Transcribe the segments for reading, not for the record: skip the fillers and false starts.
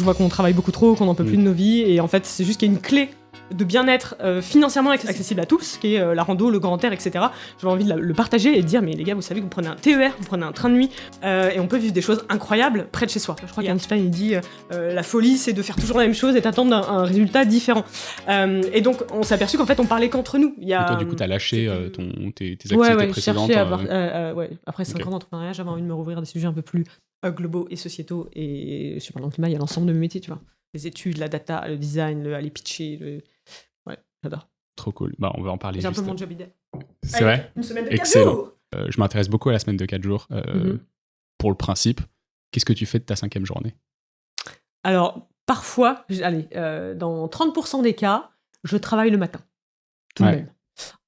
vois qu'on travaille beaucoup trop, qu'on n'en peut plus de nos vies, et en fait, c'est juste qu'il y a une clé de bien-être financièrement accessible à tous, qui est la rando, le grand air, etc. J'avais envie de le partager et de dire, mais les gars, vous savez que vous prenez un TER, vous prenez un train de nuit, et on peut vivre des choses incroyables près de chez soi. Je crois qu'Einstein, il dit, la folie, c'est de faire toujours la même chose et t'attendre un résultat différent. Et donc, on s'est aperçu qu'en fait, on parlait qu'entre nous. Et toi, du coup, t'as lâché tes activités précédentes. Après 5 ans d'entrepreneuriat, j'avais envie de me rouvrir des sujets un peu plus globaux et sociétaux. Et sur Parlons Climat, il y a l'ensemble de mes métiers, tu vois. Les études, la data, le design, aller pitcher, Ouais, j'adore. Trop cool. Bah, on va en parler J'ai juste. un peu mon job idée. C'est vrai. Une semaine de 4 Excellent. jours. Je m'intéresse beaucoup à la semaine de 4 jours. Pour le principe, qu'est-ce que tu fais de ta 5e journée? Alors, parfois, dans 30% des cas, je travaille le matin. Tout de même.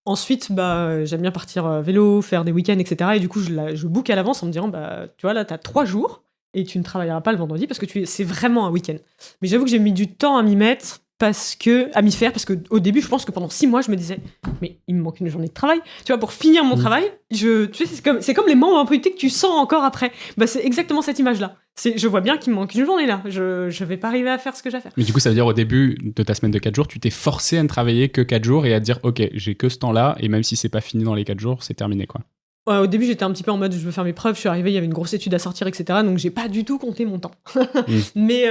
Ensuite, j'aime bien partir vélo, faire des week-ends, etc. Et du coup, je book à l'avance en me disant, tu vois, là, t'as 3 jours et tu ne travailleras pas le vendredi parce que c'est vraiment un week-end. Mais j'avoue que j'ai mis du temps à m'y mettre. Parce qu'au début, je pense que pendant 6 mois, je me disais, mais il me manque une journée de travail. Tu vois, pour finir mon travail, tu sais, c'est comme les membres politiques que tu sens encore après. C'est exactement cette image-là. Je vois bien qu'il me manque une journée là. Je vais pas arriver à faire ce que j'ai à faire. Mais du coup, ça veut dire au début de ta semaine de 4 jours, tu t'es forcé à ne travailler que 4 jours et à te dire, ok, j'ai que ce temps-là, et même si c'est pas fini dans les 4 jours, c'est terminé, quoi. Au début, j'étais un petit peu en mode je veux faire mes preuves, je suis arrivée, il y avait une grosse étude à sortir, etc. Donc j'ai pas du tout compté mon temps. Mais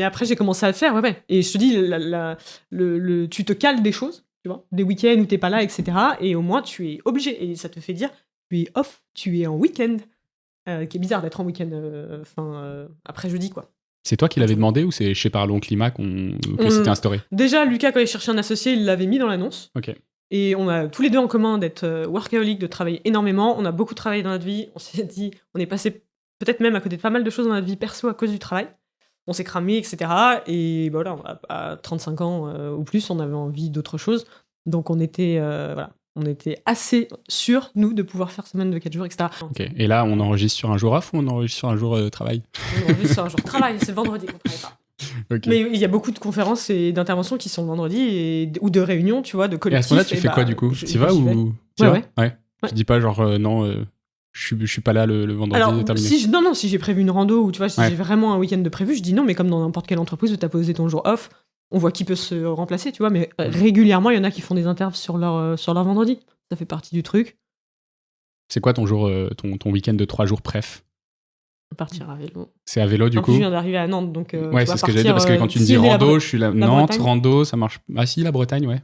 après, j'ai commencé à le faire, ouais. Et je te dis, tu te cales des choses, tu vois, des week-ends où t'es pas là, etc. Et au moins, tu es obligé. Et ça te fait dire, tu es off, tu es en week-end. Qui est bizarre d'être en week-end après jeudi, quoi. C'est toi qui l'avais demandé ou c'est chez Parlons Climat que c'était instauré? Déjà, Lucas, quand il cherchait un associé, il l'avait mis dans l'annonce. Ok. Et on a tous les deux en commun d'être workaholic, de travailler énormément. On a beaucoup travaillé dans notre vie. On s'est dit, on est passé peut-être même à côté de pas mal de choses dans notre vie perso à cause du travail. On s'est cramé, etc. Et voilà, à 35 ans ou plus, on avait envie d'autre chose. Donc on était assez sûrs, nous, de pouvoir faire semaine de 4 jours, etc. Ok. Et là, on enregistre sur un jour off ou on enregistre sur un jour de travail? On enregistre sur un jour de travail. C'est le vendredi qu'on travaille pas. Okay. Mais il y a beaucoup de conférences et d'interventions qui sont le vendredi ou de réunions, tu vois, de collectifs. Et à ce moment-là, tu fais quoi du coup? Tu vas ou ouais. Tu dis pas genre non, je suis pas là le vendredi. Alors, si j'ai prévu une rando ou tu vois, si j'ai vraiment un week-end de prévu, je dis non, mais comme dans n'importe quelle entreprise où tu as posé ton jour off, on voit qui peut se remplacer, tu vois, mais régulièrement, il y en a qui font des interviews sur leur vendredi. Ça fait partie du truc. C'est quoi ton week-end de 3 jours préf? Partir à vélo. C'est à vélo du coup. Je viens d'arriver à Nantes, donc. Ouais, c'est ce que j'allais dire parce que quand tu me dis rando, je suis là. Nantes, rando, ça marche. Ah si, la Bretagne, ouais.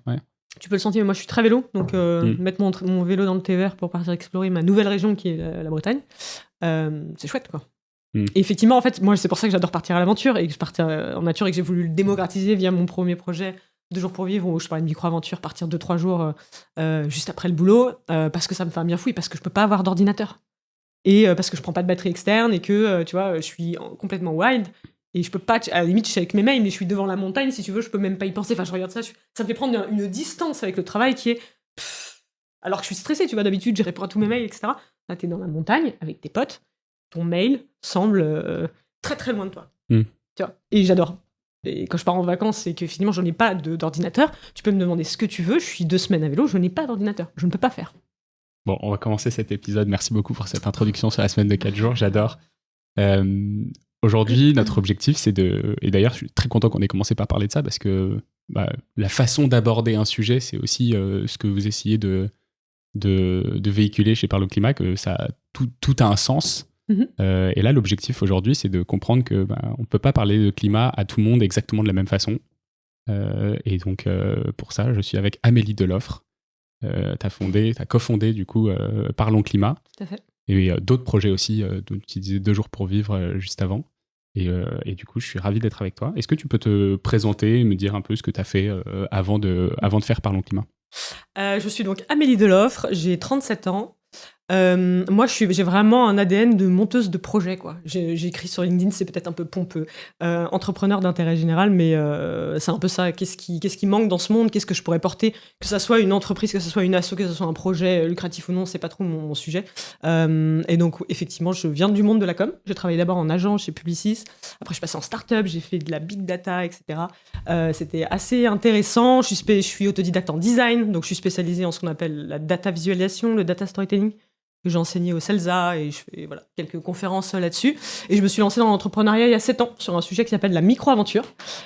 Tu peux le sentir, mais moi je suis très vélo, donc mettre mon vélo dans le TER pour partir explorer ma nouvelle région qui est la Bretagne, c'est chouette quoi. Et effectivement, en fait, moi c'est pour ça que j'adore partir à l'aventure et que je partais en nature et que j'ai voulu le démocratiser via mon premier projet 2 jours pour vivre où je parlais de micro-aventure, partir 2-3 jours juste après le boulot, parce que ça me fait un bien fou et parce que je peux pas avoir d'ordinateur. Et parce que je prends pas de batterie externe et que, tu vois, je suis complètement wild. Et je peux pas, à la limite, je suis avec mes mails, mais je suis devant la montagne, si tu veux, je peux même pas y penser. Enfin, je regarde ça, ça me fait prendre une distance avec le travail qui est... alors que je suis stressée, tu vois, d'habitude, je réponds à tous mes mails, etc. Là, t'es dans la montagne, avec tes potes, ton mail semble très très loin de toi. Tu vois, et j'adore. Et quand je pars en vacances, c'est que finalement, je n'ai pas d'ordinateur. Tu peux me demander ce que tu veux, je suis 2 semaines à vélo, je n'ai pas d'ordinateur. Je ne peux pas faire. Bon, on va commencer cet épisode. Merci beaucoup pour cette introduction sur la semaine de 4 jours. J'adore. Aujourd'hui, notre objectif, c'est de... Et d'ailleurs, je suis très content qu'on ait commencé par parler de ça parce que la façon d'aborder un sujet, c'est aussi ce que vous essayez de véhiculer chez Parlons Climat, que ça, tout a un sens. Et là, l'objectif aujourd'hui, c'est de comprendre que on ne peut pas parler de climat à tout le monde exactement de la même façon. Et donc, pour ça, je suis avec Amélie Deloffre. T'as cofondé du coup Parlons Climat. Tout à fait. Et d'autres projets aussi, dont tu disais 2 jours pour vivre juste avant. Et du coup, je suis ravi d'être avec toi. Est-ce que tu peux te présenter et me dire un peu ce que tu as fait avant de faire Parlons Climat? Je suis donc Amélie Deloffre, j'ai 37 ans. Moi, j'ai vraiment un ADN de monteuse de projet, quoi. J'ai écrit sur LinkedIn, c'est peut-être un peu pompeux. Entrepreneur d'intérêt général, mais c'est un peu ça. Qu'est-ce qui manque dans ce monde? Qu'est-ce que je pourrais porter? Que ça soit une entreprise, que ça soit une asso, que ça soit un projet lucratif ou non, c'est pas trop mon sujet. Et donc, effectivement, je viens du monde de la com. J'ai travaillé d'abord en agence chez Publicis. Après, je suis passée en start-up, j'ai fait de la big data, etc. C'était assez intéressant. Je suis autodidacte en design, donc je suis spécialisée en ce qu'on appelle la data visualisation, le data storytelling. que j'ai enseigné au CELSA et je fais quelques conférences là-dessus. Et je me suis lancée dans l'entrepreneuriat il y a 7 ans sur un sujet qui s'appelle la micro-aventure.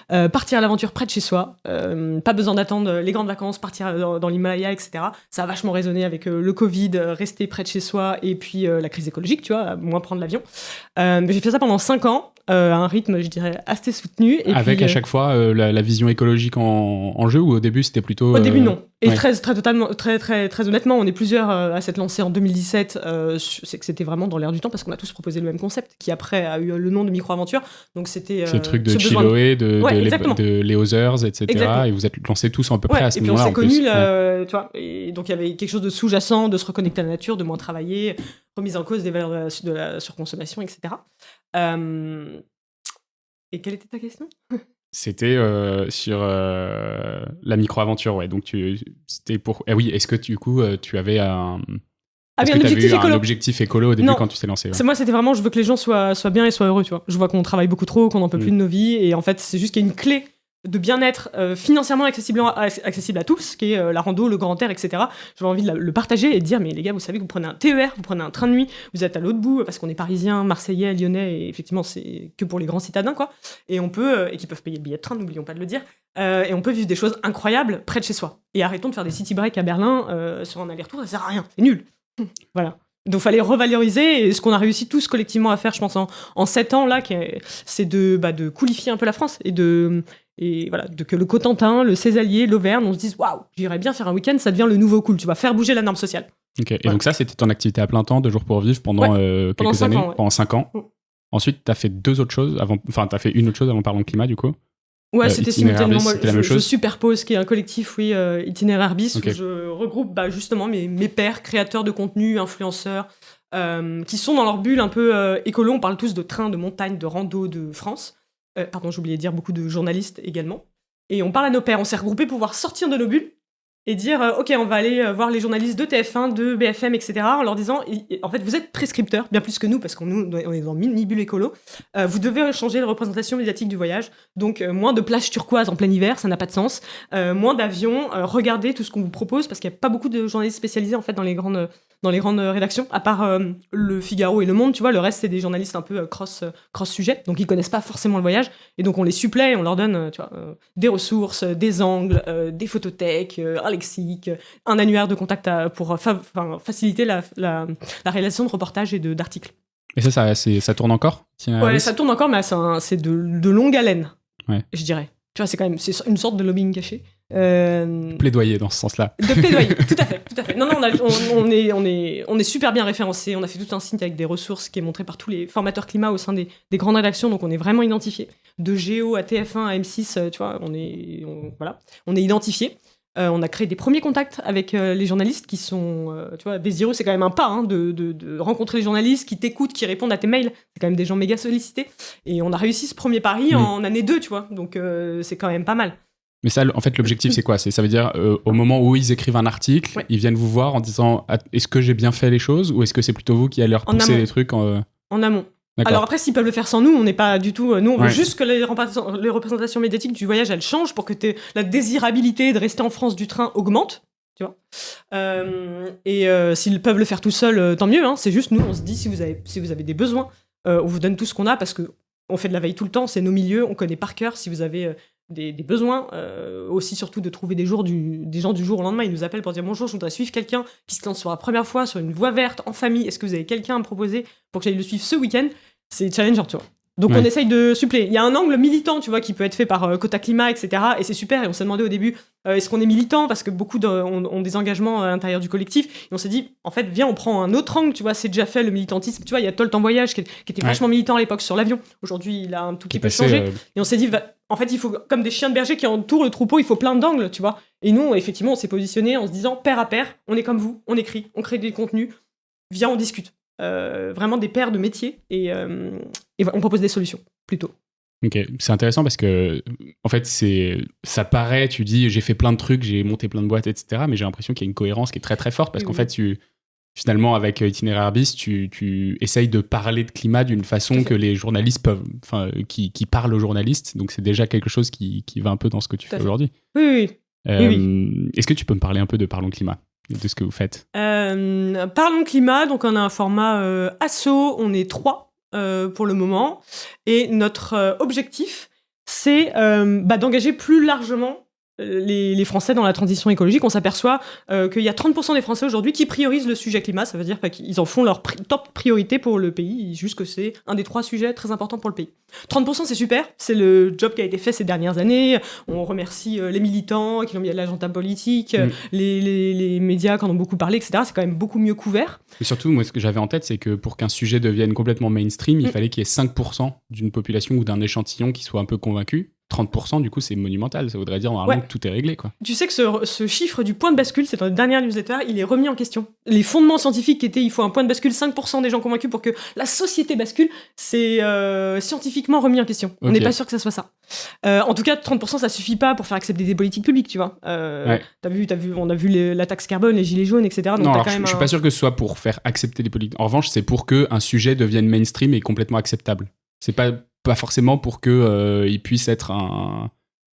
Partir à l'aventure près de chez soi, pas besoin d'attendre les grandes vacances, partir dans l'Himalaya, etc. Ça a vachement résonné avec le Covid, rester près de chez soi et puis la crise écologique, tu vois, moins prendre l'avion. J'ai fait ça pendant 5 ans, à un rythme, je dirais, assez soutenu. Et avec puis, à chaque fois la vision écologique en jeu, ou au début c'était plutôt... Au début, non. Et ouais. très honnêtement, on est plusieurs à s'être lancés en 2017. C'est que c'était vraiment dans l'air du temps parce qu'on a tous proposé le même concept qui après a eu le nom de micro-aventure. Donc c'était... c'est le truc de Chiloé, de Les Others, etc. Exactement. Et vous êtes lancés tous à peu près à ce moment-là. Et puis on s'est connus, tu vois. Et donc il y avait quelque chose de sous-jacent, de se reconnecter à la nature, de moins travailler, remise en cause des valeurs de la surconsommation, etc. Et quelle était ta question ? C'était sur la micro-aventure, ouais. Donc, c'était pour... Ah oui, est-ce que du coup, tu avais un... Est-ce que tu avais eu un objectif écolo au début quand tu t'es lancé? Moi, c'était vraiment, je veux que les gens soient bien et soient heureux, tu vois. Je vois qu'on travaille beaucoup trop, qu'on n'en peut plus de nos vies. Et en fait, c'est juste qu'il y a une clé de bien-être financièrement accessible à tous, qui est la rando, le grand air, etc. J'avais envie de le partager et de dire, mais les gars, vous savez que vous prenez un TER, vous prenez un train de nuit, vous êtes à l'autre bout, parce qu'on est parisiens, marseillais, lyonnais, et effectivement, c'est que pour les grands citadins, quoi. Et on peut, et qui peuvent payer le billet de train, n'oublions pas de le dire, et on peut vivre des choses incroyables près de chez soi. Et arrêtons de faire des city breaks à Berlin sur un aller-retour, ça sert à rien, c'est nul. Voilà. Donc, il fallait revaloriser, et ce qu'on a réussi tous collectivement à faire, je pense, en 7 ans, là, c'est de coulifier un peu la France, et voilà, que le Cotentin, le Césalier, l'Auvergne, on se dise, waouh, j'irais bien faire un week-end, ça devient le nouveau cool, tu vas faire bouger la norme sociale. Ok, et donc ça, c'était ton activité à plein temps, 2 jours pour vivre, pendant quelques années, pendant 5 ans. Ensuite, t'as fait 2 autres choses, t'as fait une autre chose avant Parlons Climat, du coup. Ouais, c'était simultanément. Moi, la même chose. Je superpose, qui est un collectif, Itinéraire Bis, où je regroupe justement mes pairs, créateurs de contenu, influenceurs, qui sont dans leur bulle un peu écolo. On parle tous de train, de montagne, de rando, de France. Pardon, j'ai oublié de dire beaucoup de journalistes également. Et on parle à nos pairs. On s'est regroupés pour pouvoir sortir de nos bulles et dire ok, on va aller voir les journalistes de TF1, de BFM, etc. en leur disant en fait, vous êtes prescripteurs, bien plus que nous, parce qu'on est dans mini-bulle écolo. Vous devez changer la représentation médiatique du voyage. Donc, moins de plages turquoises en plein hiver, ça n'a pas de sens. Moins d'avions. Regardez tout ce qu'on vous propose, parce qu'il n'y a pas beaucoup de journalistes spécialisés en fait dans les grandes rédactions, à part Le Figaro et Le Monde, tu vois. Le reste, c'est des journalistes un peu cross-sujet, donc ils connaissent pas forcément le voyage. Et donc, on les supplée et on leur donne des ressources, des angles, des photothèques, un lexique, un annuaire de contact pour faciliter la réalisation de reportages et d'articles. Et ça tourne encore? Ouais, ça tourne encore, mais c'est de longue haleine, je dirais. Tu vois, c'est une sorte de lobbying caché. Plaidoyer dans ce sens-là. De plaidoyer, tout à fait. Non, on est super bien référencé. On a fait tout un site avec des ressources qui est montré par tous les formateurs climat au sein des grandes rédactions, donc on est vraiment identifié. De Géo à TF1 à M6, tu vois, on est identifié. On a créé des premiers contacts avec les journalistes qui sont, tu vois, désireux. C'est quand même un pas de rencontrer les journalistes qui t'écoutent, qui répondent à tes mails. C'est quand même des gens méga sollicités. Et on a réussi ce premier pari en année 2, tu vois. Donc c'est quand même pas mal. Mais ça, en fait, l'objectif, c'est quoi? Ça veut dire, au moment où ils écrivent un article, ils viennent vous voir en disant est-ce que j'ai bien fait les choses, ou est-ce que c'est plutôt vous qui allez leur pousser les trucs en amont. D'accord. Alors après, s'ils peuvent le faire sans nous, on n'est pas du tout... Nous, on veut juste que les représentations médiatiques du voyage, elles changent pour que la désirabilité de rester en France du train augmente, tu vois. S'ils peuvent le faire tout seuls, tant mieux. Hein. C'est juste, nous, on se dit, si vous avez des besoins, on vous donne tout ce qu'on a, parce qu'on fait de la veille tout le temps, c'est nos milieux, on connaît par cœur. Si vous avez des besoins, aussi surtout de trouver des gens du jour au lendemain, ils nous appellent pour dire bonjour, je voudrais suivre quelqu'un qui se lance pour la première fois sur une voie verte en famille, est-ce que vous avez quelqu'un à me proposer pour que j'aille le suivre ce week-end? C'est challenger, tu vois. Donc on essaye de suppléer. Il y a un angle militant, tu vois, qui peut être fait par Quota Climat, etc. Et c'est super. Et on s'est demandé au début, est-ce qu'on est militant? Parce que beaucoup ont des engagements à l'intérieur du collectif. Et on s'est dit, en fait, viens, on prend un autre angle, tu vois, c'est déjà fait le militantisme. Tu vois, il y a Tolt en voyage qui était vachement militant à l'époque sur l'avion. Aujourd'hui, il a un tout petit peu changé. Et on s'est dit, en fait, il faut, comme des chiens de berger qui entourent le troupeau, il faut plein d'angles, tu vois. Et nous, effectivement, on s'est positionné en se disant, pair à pair, on est comme vous, on écrit, on crée des contenus, viens, on discute. Vraiment des pairs de métiers et on propose des solutions plutôt. Ok, c'est intéressant parce que en fait ça paraît, tu dis j'ai fait plein de trucs, j'ai monté plein de boîtes, etc. Mais j'ai l'impression qu'il y a une cohérence qui est très très forte parce qu'en fait finalement avec Itinéraire Bis tu essayes de parler de climat d'une façon que les journalistes peuvent, qui parlent aux journalistes, donc c'est déjà quelque chose qui va un peu dans ce que tu fais aujourd'hui. Oui. Est-ce que tu peux me parler un peu de Parlons Climat? de ce que vous faites. Parlons climat, donc on a un format asso, on est 3 pour le moment, et notre objectif, c'est d'engager plus largement les Français dans la transition écologique. On s'aperçoit qu'il y a 30% des Français aujourd'hui qui priorisent le sujet climat. Ça veut dire qu'ils en font leur top priorité pour le pays, juste que c'est un des 3 sujets très importants pour le pays. 30%, c'est super, c'est le job qui a été fait ces dernières années. On remercie les militants qui ont mis à l'agenda politique, les médias qui en ont beaucoup parlé, etc. C'est quand même beaucoup mieux couvert. Et surtout, moi, ce que j'avais en tête, c'est que pour qu'un sujet devienne complètement mainstream, il fallait qu'il y ait 5% d'une population ou d'un échantillon qui soit un peu convaincu. 30%, du coup, c'est monumental. Ça voudrait dire normalement que tout est réglé, quoi. Tu sais que ce chiffre du point de bascule, c'est dans la dernière newsletter, il est remis en question. Les fondements scientifiques étaient, il faut un point de bascule, 5% des gens convaincus pour que la société bascule, c'est scientifiquement remis en question. Okay. On n'est pas sûr que ça soit ça. En tout cas, 30%, ça suffit pas pour faire accepter des politiques publiques, tu vois. T'as vu, on a vu la taxe carbone, les gilets jaunes, etc. Donc non, alors je suis pas sûr que ce soit pour faire accepter les politiques. En revanche, c'est pour qu'un sujet devienne mainstream et complètement acceptable. C'est pas forcément pour que il puisse être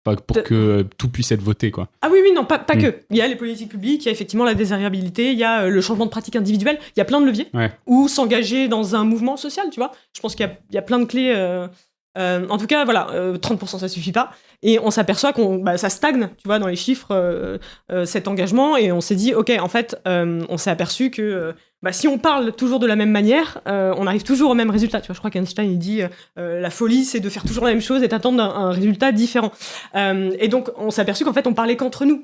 pour que tout puisse être voté, quoi. Ah oui, non, pas que. Il y a les politiques publiques, il y a effectivement la désirabilité, il y a le changement de pratique individuelle, il y a plein de leviers. Ou s'engager dans un mouvement social, tu vois. Je pense qu'il y a plein de clés. En tout cas, voilà, 30%, ça suffit pas. Et on s'aperçoit ça stagne, tu vois, dans les chiffres, cet engagement. Et on s'est dit, OK, en fait, on s'est aperçu que si on parle toujours de la même manière, on arrive toujours au même résultat. Tu vois, je crois qu'Einstein, il dit la folie, c'est de faire toujours la même chose et d'attendre un résultat différent. Et donc, on s'est aperçu qu'en fait, on parlait qu'entre nous.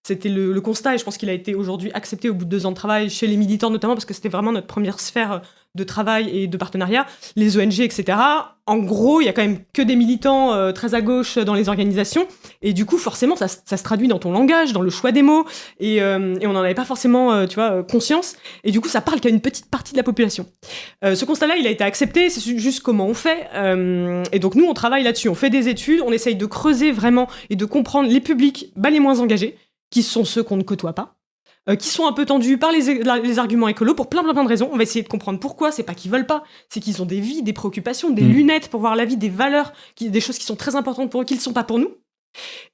C'était le constat, et je pense qu'il a été aujourd'hui accepté au bout de 2 ans de travail chez les militants, notamment parce que c'était vraiment notre première sphère de travail et de partenariat, les ONG, etc. En gros, il y a quand même que des militants très à gauche dans les organisations, et du coup, forcément, ça se traduit dans ton langage, dans le choix des mots, et on n'en avait pas forcément, conscience, et du coup, ça parle qu'à une petite partie de la population. Ce constat-là, il a été accepté, c'est juste comment on fait, et donc nous, on travaille là-dessus, on fait des études, on essaye de creuser vraiment et de comprendre les publics les moins engagés, qui sont ceux qu'on ne côtoie pas, qui sont un peu tendus par les arguments écolos pour plein de raisons. On va essayer de comprendre pourquoi. C'est pas qu'ils veulent pas, c'est qu'ils ont des vies, des préoccupations, des lunettes pour voir la vie, des valeurs, des choses qui sont très importantes pour eux, qui ne sont pas pour nous.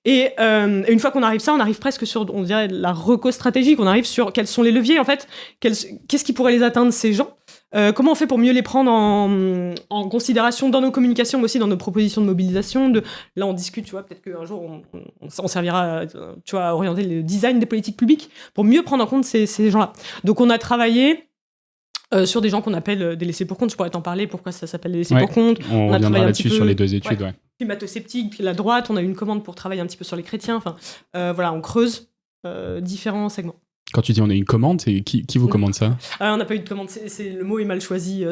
Et une fois qu'on arrive ça, on arrive presque sur, on dirait, la reco stratégique. On arrive sur quels sont les leviers, en fait, qu'est-ce qui pourrait les atteindre, ces gens. Comment on fait pour mieux les prendre en considération dans nos communications, mais aussi dans nos propositions de mobilisation. Là, on discute, tu vois, peut-être qu'un jour, on servira, tu vois, à orienter le design des politiques publiques pour mieux prendre en compte ces gens-là. Donc, on a travaillé sur des gens qu'on appelle des laissés pour compte. Je pourrais t'en parler, pourquoi ça s'appelle des laissés pour compte. On a travaillé là-dessus sur les 2 études, climato-sceptiques, la droite, on a eu une commande pour travailler un petit peu sur les chrétiens. Enfin, voilà, on creuse différents segments. Quand tu dis on a une commande, c'est qui vous commande ça ? On n'a pas eu de commande, le mot est mal choisi.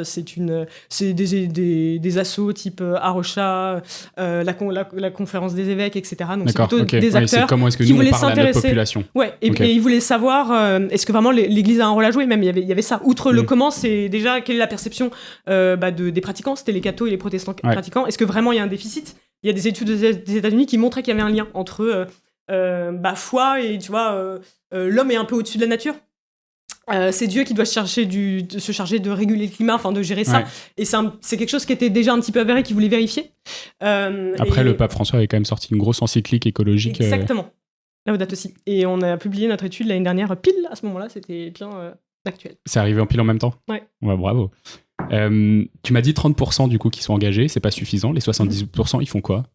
C'est des assos type Arocha, la conférence des évêques, etc. Donc c'est plutôt des acteurs comment est-ce que qui nous, voulaient on parle à notre population. Et ils voulaient savoir est-ce que vraiment l'Église a un rôle à jouer. Même il y avait ça. Outre le comment, c'est déjà quelle est la perception des pratiquants. C'était les cathos et les protestants pratiquants. Est-ce que vraiment il y a un déficit ? Il y a des études des États-Unis qui montraient qu'il y avait un lien entre foi et, tu vois, l'homme est un peu au-dessus de la nature. C'est Dieu qui doit se charger de réguler le climat, enfin de gérer ça. Et c'est quelque chose qui était déjà un petit peu avéré, qu'il voulait vérifier. Après, le pape François avait quand même sorti une grosse encyclique écologique. Exactement. Laudato aussi. Et on a publié notre étude l'année dernière, pile à ce moment-là, c'était bien actuel. C'est arrivé en pile en même temps ? Ouais. Bravo. Tu m'as dit 30% du coup qui sont engagés, c'est pas suffisant. Les 70%, ils font quoi ?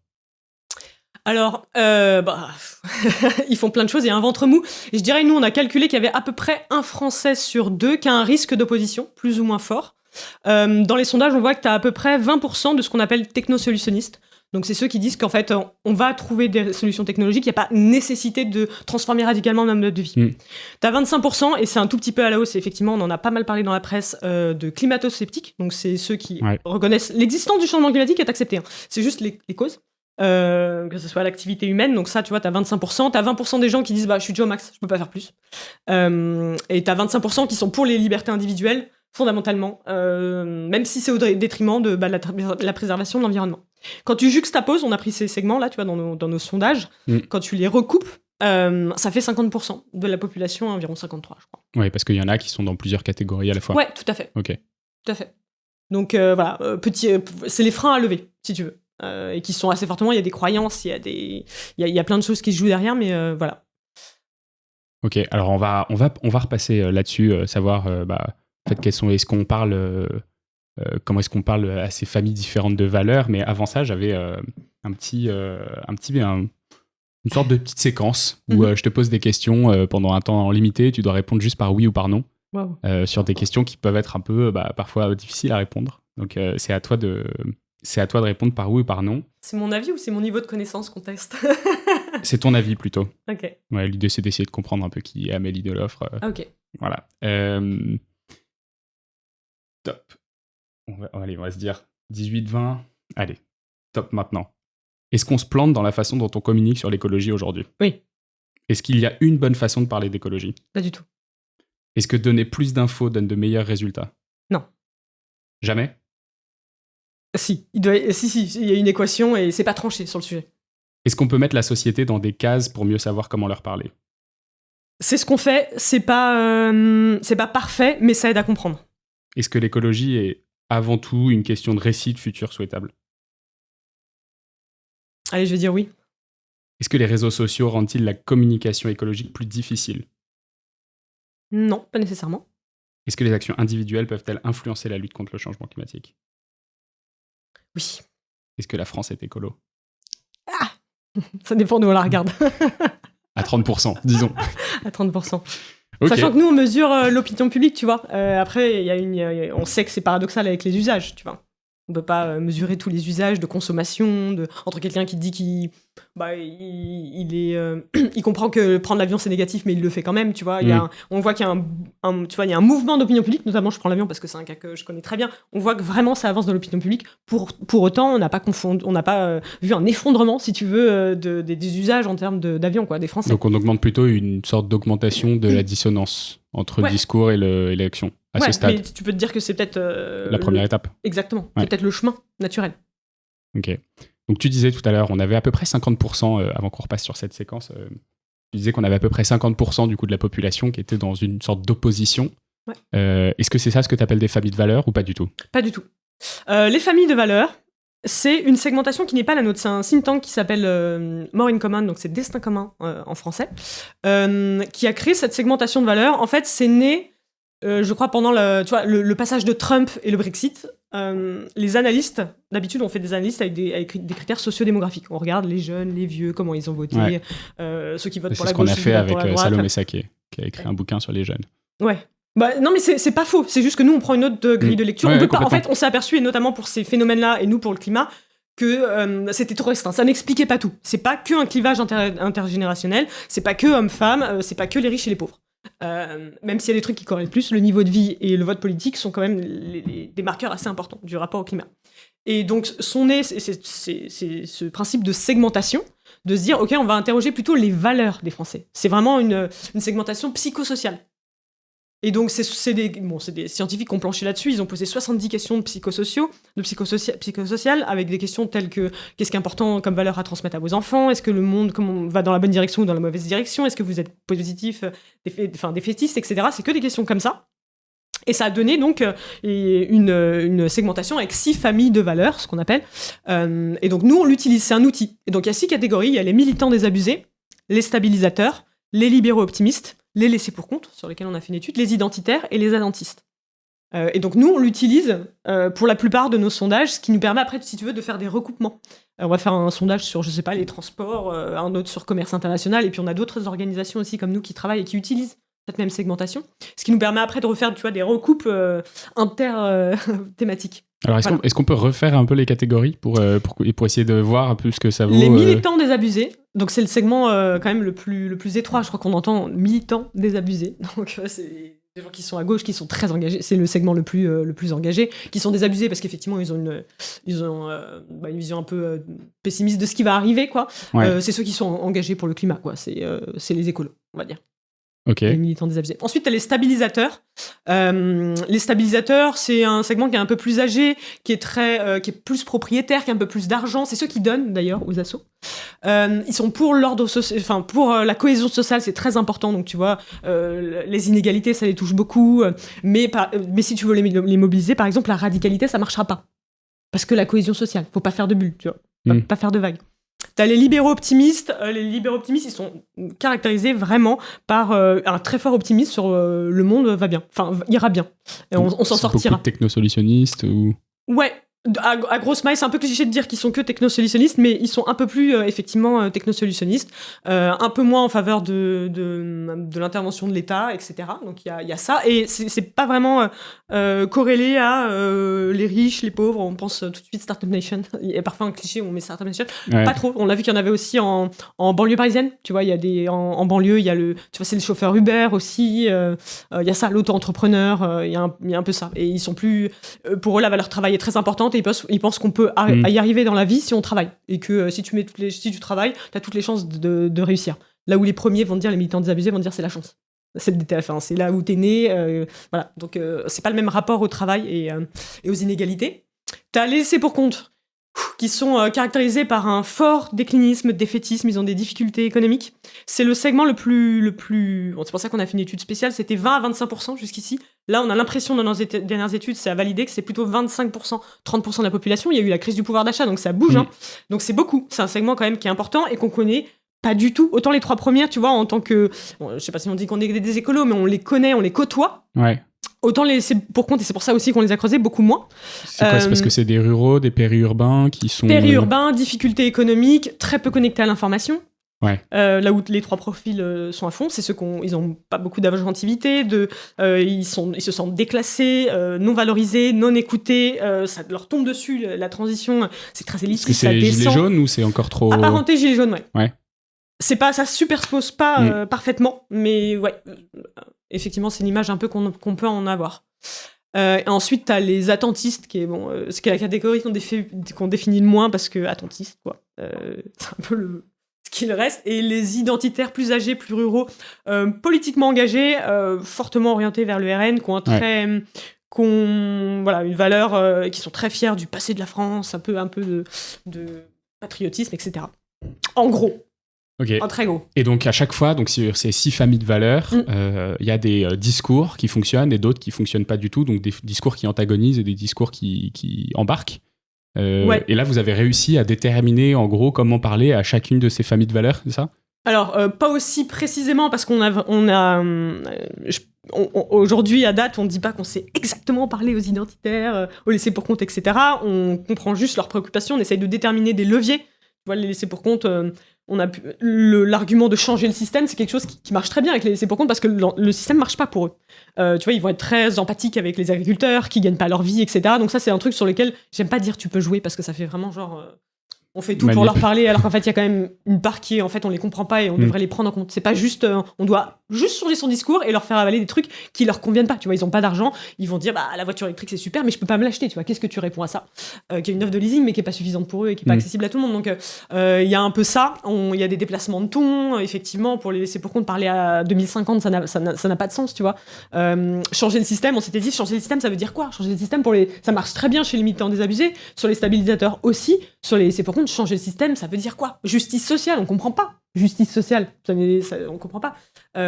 Alors, ils font plein de choses, il y a un ventre mou. Et je dirais, nous, on a calculé qu'il y avait à peu près 1 Français sur 2 qui a un risque d'opposition, plus ou moins fort. Dans les sondages, on voit que tu as à peu près 20% de ce qu'on appelle technosolutionnistes. Donc, c'est ceux qui disent qu'en fait, on va trouver des solutions technologiques, il n'y a pas nécessité de transformer radicalement notre mode de vie. Tu as 25%, et c'est un tout petit peu à la hausse, et effectivement, on en a pas mal parlé dans la presse, de climato-sceptiques. Donc, c'est ceux qui reconnaissent l'existence du changement climatique est accepté. C'est juste les causes. Que ce soit l'activité humaine, donc ça, tu vois, t'as 25%, t'as 20% des gens qui disent je suis déjà au max, je peux pas faire plus, et t'as 25% qui sont pour les libertés individuelles, fondamentalement, même si c'est au détriment de la préservation de l'environnement. Quand tu juxtaposes, on a pris ces segments là, tu vois, dans nos sondages, quand tu les recoupes, ça fait 50% de la population, environ 53, je crois. Oui, parce qu'il y en a qui sont dans plusieurs catégories à la fois. Ouais, tout à fait. Ok. Tout à fait. Donc voilà, c'est les freins à lever, si tu veux. Et qui sont assez fortement, il y a des croyances, il y a plein de choses qui se jouent derrière, mais voilà. Ok, alors on va repasser là-dessus, savoir en fait, comment est-ce qu'on parle à ces familles différentes de valeurs. Mais avant ça, j'avais une sorte de petite séquence où je te pose des questions pendant un temps limité. Tu dois répondre juste par oui ou par non. Wow. Sur des questions qui peuvent être un peu parfois difficiles à répondre. Donc c'est à toi de répondre par oui ou par non. C'est mon avis ou c'est mon niveau de connaissance qu'on teste? C'est ton avis plutôt. Ok. Ouais, l'idée c'est d'essayer de comprendre un peu qui est Amélie Delofre. Ok. Voilà. Top. On va se dire 18-20. Allez, top maintenant. Est-ce qu'on se plante dans la façon dont on communique sur l'écologie aujourd'hui? Oui. Est-ce qu'il y a une bonne façon de parler d'écologie? Pas du tout. Est-ce que donner plus d'infos donne de meilleurs résultats? Non. Jamais? Si, il y a une équation et c'est pas tranché sur le sujet. Est-ce qu'on peut mettre la société dans des cases pour mieux savoir comment leur parler? C'est ce qu'on fait, c'est pas parfait, mais ça aide à comprendre. Est-ce que l'écologie est avant tout une question de récit de futur souhaitable? Allez, je vais dire oui. Est-ce que les réseaux sociaux rendent-ils la communication écologique plus difficile? Non, pas nécessairement. Est-ce que les actions individuelles peuvent-elles influencer la lutte contre le changement climatique? Oui. Est-ce que la France est écolo? Ah, ça dépend d'où on la regarde. À 30%, disons. À 30%. Okay. Sachant que nous, on mesure l'opinion publique, tu vois. Après, on sait que c'est paradoxal avec les usages, tu vois. On peut pas mesurer tous les usages de consommation, entre quelqu'un qui dit qu'il il comprend que prendre l'avion c'est négatif, mais il le fait quand même, tu vois. On voit qu'il y a il y a un mouvement d'opinion publique, notamment je prends l'avion parce que c'est un cas que je connais très bien. On voit que vraiment ça avance dans l'opinion publique. Pour autant, on n'a pas vu un effondrement, si tu veux, des usages en termes d'avion, quoi, des Français. Donc on augmente plutôt une sorte d'augmentation de la dissonance entre le discours et l'action à ce stade. Mais tu peux te dire que c'est peut-être la première étape. Exactement. Ouais. C'est peut-être le chemin naturel. Ok. Donc tu disais tout à l'heure, on avait à peu près 50%, avant qu'on repasse sur cette séquence, tu disais qu'on avait à peu près 50% du coup de la population qui était dans une sorte d'opposition. Ouais. Est-ce que c'est ça ce que tu appelles des familles de valeurs ou pas du tout? Pas du tout. Les familles de valeurs, c'est une segmentation qui n'est pas la nôtre. C'est un think tank qui s'appelle More in Common, donc c'est Destin commun en français, qui a créé cette segmentation de valeurs. En fait, c'est né, je crois, pendant le passage de Trump et le Brexit. Les analystes, d'habitude, on fait des analystes avec des critères sociodémographiques. On regarde les jeunes, les vieux, comment ils ont voté, ceux qui votent pour la gauche, c'est ce qu'on a fait avec Salomé Saké, qui a écrit un bouquin sur les jeunes. Ouais. Non, mais c'est pas faux. C'est juste que nous, on prend une autre grille de lecture. On peut pas, en fait, on s'est aperçu, et notamment pour ces phénomènes-là, et nous pour le climat, que c'était trop restreint. Ça n'expliquait pas tout. C'est pas que un clivage intergénérationnel, c'est pas que hommes-femmes, c'est pas que les riches et les pauvres. Même s'il y a des trucs qui corrèlent plus, le niveau de vie et le vote politique sont quand même des marqueurs assez importants du rapport au climat. Et donc, c'est ce principe de segmentation, de se dire, OK, on va interroger plutôt les valeurs des Français. C'est vraiment une segmentation psychosociale. Et donc, c'est des scientifiques qui ont planché là-dessus. Ils ont posé 70 questions de psychosocial, avec des questions telles que qu'est-ce qui est important comme valeur à transmettre à vos enfants? Est-ce que le monde va dans la bonne direction ou dans la mauvaise direction? Est-ce que vous êtes positif, défaitiste, etc. C'est que des questions comme ça. Et ça a donné donc une segmentation avec 6 familles de valeurs, ce qu'on appelle. Et donc, nous, on l'utilise. C'est un outil. Et donc, il y a 6 catégories. Il y a les militants désabusés, les stabilisateurs, les libéraux optimistes, les laissés pour compte, sur lesquels on a fait une étude, les identitaires et les attentistes. Et donc nous, on l'utilise pour la plupart de nos sondages, ce qui nous permet après, si tu veux, de faire des recoupements. On va faire un sondage sur, je sais pas, les transports, un autre sur commerce international, et puis on a d'autres organisations aussi comme nous qui travaillent et qui utilisent cette même segmentation, ce qui nous permet après de refaire, tu vois, des recoupes inter-thématiques. Alors, est-ce qu'on peut refaire un peu les catégories pour essayer de voir un peu ce que ça vaut? Les militants désabusés, donc c'est le segment quand même le plus étroit, je crois qu'on entend militants désabusés, donc c'est des gens qui sont à gauche, qui sont très engagés, c'est le segment le plus engagé, qui sont désabusés parce qu'effectivement ils ont une vision un peu pessimiste de ce qui va arriver, quoi. Ouais. C'est ceux qui sont engagés pour le climat, quoi. C'est les écolos, on va dire. Okay. Les militants désabusés. Ensuite, tu as les stabilisateurs. Les stabilisateurs, c'est un segment qui est un peu plus âgé, qui est plus propriétaire, qui a un peu plus d'argent. C'est ceux qui donnent, d'ailleurs, aux assos. Ils sont pour l'ordre social, enfin, pour la cohésion sociale, c'est très important. Donc, tu vois, les inégalités, ça les touche beaucoup. Mais si tu veux les mobiliser, par exemple, la radicalité, ça marchera pas. Parce que la cohésion sociale, faut pas faire de bulles, tu vois. Pas faire de vagues. T'as les libéraux optimistes. Les libéraux optimistes, ils sont caractérisés vraiment par un très fort optimisme sur le monde va bien. Enfin, ira bien. Et on s'en sortira. Beaucoup de technosolutionnistes ou... Ouais. À grosse maille, c'est un peu cliché de dire qu'ils sont que technosolutionnistes, mais ils sont un peu plus effectivement technosolutionnistes, un peu moins en faveur de l'intervention de l'État, etc. Donc il y a ça, et c'est pas vraiment corrélé à les riches, les pauvres. On pense tout de suite Startup Nation. Il y a parfois un cliché où on met Startup Nation, pas trop. On l'a vu qu'il y en avait aussi en banlieue parisienne. Tu vois, il y a des en banlieue, il y a tu vois, c'est le chauffeur Uber aussi. Il y a ça, l'auto-entrepreneur. Il y a un peu ça, et ils sont plus pour eux la valeur travail est très importante. Ils pensent qu'on peut y arriver dans la vie si on travaille. Et que si tu travailles, tu as toutes les chances de réussir. Là où les premiers vont te dire, les militants désabusés vont te dire c'est la chance. C'est le DTF, hein, c'est là où t'es né. Voilà. Donc c'est pas le même rapport au travail et aux inégalités. T'as les laissés pour compte, qui sont caractérisés par un fort déclinisme, défaitisme, ils ont des difficultés économiques. C'est le segment le plus... Bon, c'est pour ça qu'on a fait une étude spéciale, c'était 20 à 25% jusqu'ici. Là, on a l'impression dans nos dernières études, c'est à valider que c'est plutôt 25%, 30% de la population. Il y a eu la crise du pouvoir d'achat, donc ça bouge. Hein. Donc c'est beaucoup. C'est un segment quand même qui est important et qu'on connaît pas du tout. Autant les 3 premières, tu vois, en tant que... Bon, je sais pas si on dit qu'on est des écolos, mais on les connaît, on les côtoie. Ouais. Autant les laisser pour compte, et c'est pour ça aussi qu'on les a creusés beaucoup moins. C'est quoi? C'est parce que c'est des ruraux, des périurbains qui sont... Périurbains, difficultés économiques, très peu connectés à l'information. Ouais. Là où les 3 profils sont à fond, c'est ceux ils ont pas beaucoup d'agentivité, ils se sentent déclassés, non valorisés, non écoutés, ça leur tombe dessus, la transition, c'est très élitiste, ça descend. Est-ce que c'est gilets jaunes ou c'est encore trop... Apparenté gilets jaunes, ouais. C'est pas, ça superpose pas parfaitement, mais ouais, effectivement, c'est une image un peu qu'on peut en avoir. Et ensuite, t'as les attentistes, qui est la catégorie qu'on définit le moins, parce que attentiste, quoi. C'est un peu ce qu'il reste. Et les identitaires plus âgés, plus ruraux, politiquement engagés, fortement orientés vers le RN, qui ont voilà, une valeur, qui sont très fiers du passé de la France, un peu de patriotisme, etc. En gros. Okay. En très gros. Et donc à chaque fois, donc sur ces 6 familles de valeurs, y a des discours qui fonctionnent et d'autres qui fonctionnent pas du tout, donc des discours qui antagonisent et des discours qui embarquent. Ouais. Et là, vous avez réussi à déterminer en gros comment parler à chacune de ces familles de valeurs, c'est ça? Alors, pas aussi précisément, parce aujourd'hui, à date, on ne dit pas qu'on sait exactement parler aux identitaires, aux laissés pour compte, etc. On comprend juste leurs préoccupations, on essaye de déterminer des leviers. Tu vois, les laissés pour compte... on a l'argument de changer le système, c'est quelque chose qui marche très bien avec les laissés pour compte parce que le système marche pas pour eux. Tu vois, ils vont être très empathiques avec les agriculteurs qui gagnent pas leur vie, etc. Donc ça, c'est un truc sur lequel j'aime pas dire tu peux jouer parce que ça fait vraiment genre... on fait tout pour leur parler, alors qu'en fait, il y a quand même une part qui, en fait, on les comprend pas et on devrait les prendre en compte. C'est pas juste, on doit juste changer son discours et leur faire avaler des trucs qui leur conviennent pas. Tu vois, ils ont pas d'argent, ils vont dire, bah, la voiture électrique, c'est super, mais je peux pas me l'acheter. Tu vois, qu'est-ce que tu réponds à ça? Qui est une offre de leasing, mais qui est pas suffisante pour eux et qui est pas accessible à tout le monde. Donc, il y a un peu ça. Il y a des déplacements de ton, effectivement, pour les laisser pour compte, parler à 2050, ça n'a pas de sens, tu vois. Changer le système, on s'était dit, changer le système, ça veut dire quoi? Changer le système ça marche très bien chez les militants désabusés, sur les stabilisateurs aussi, sur les laissés pour compte, changer le système, ça veut dire quoi? Justice sociale, on comprend pas. Justice sociale, on comprend pas.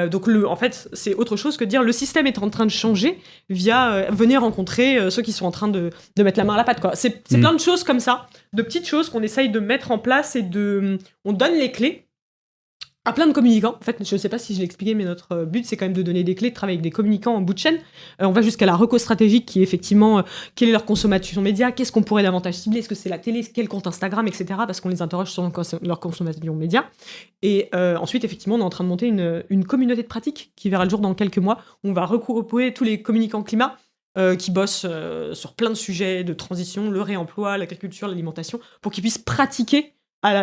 Donc en fait, c'est autre chose que de dire le système est en train de changer via venez rencontrer ceux qui sont en train de mettre la main à la pâte, quoi. C'est plein de choses comme ça, de petites choses qu'on essaye de mettre en place et on donne les clés à plein de communicants. En fait, je ne sais pas si je l'ai expliqué, mais notre but, c'est quand même de donner des clés, de travailler avec des communicants en bout de chaîne. On va jusqu'à la reco stratégique, qui est effectivement quelle est leur consommation média, qu'est-ce qu'on pourrait davantage cibler, est-ce que c'est la télé, quel compte Instagram, etc. Parce qu'on les interroge sur leur consommation média. Et ensuite, effectivement, on est en train de monter une communauté de pratique qui verra le jour dans quelques mois. On va regrouper tous les communicants climat qui bossent sur plein de sujets de transition, le réemploi, l'agriculture, l'alimentation, pour qu'ils puissent pratiquer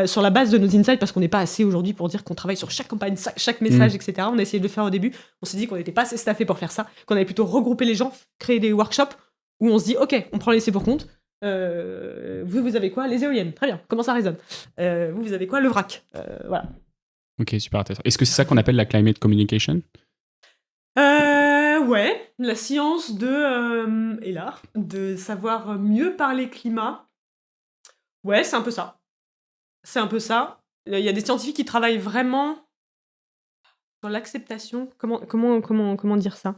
sur la base de nos insights, parce qu'on n'est pas assez aujourd'hui pour dire qu'on travaille sur chaque campagne, chaque message, etc. On a essayé de le faire au début. On s'est dit qu'on n'était pas assez staffé pour faire ça, qu'on allait plutôt regrouper les gens, créer des workshops où on se dit, ok, on prend les laissés pour compte. Vous avez quoi? Les éoliennes. Très bien. Comment ça résonne? Vous avez quoi? Le vrac. Voilà. Ok, super intéressant. Est-ce que c'est ça qu'on appelle la climate communication? Ouais, la science et l'art de savoir mieux parler climat. Ouais, c'est un peu ça. C'est un peu ça. Il y a des scientifiques qui travaillent vraiment sur l'acceptation. Comment dire ça?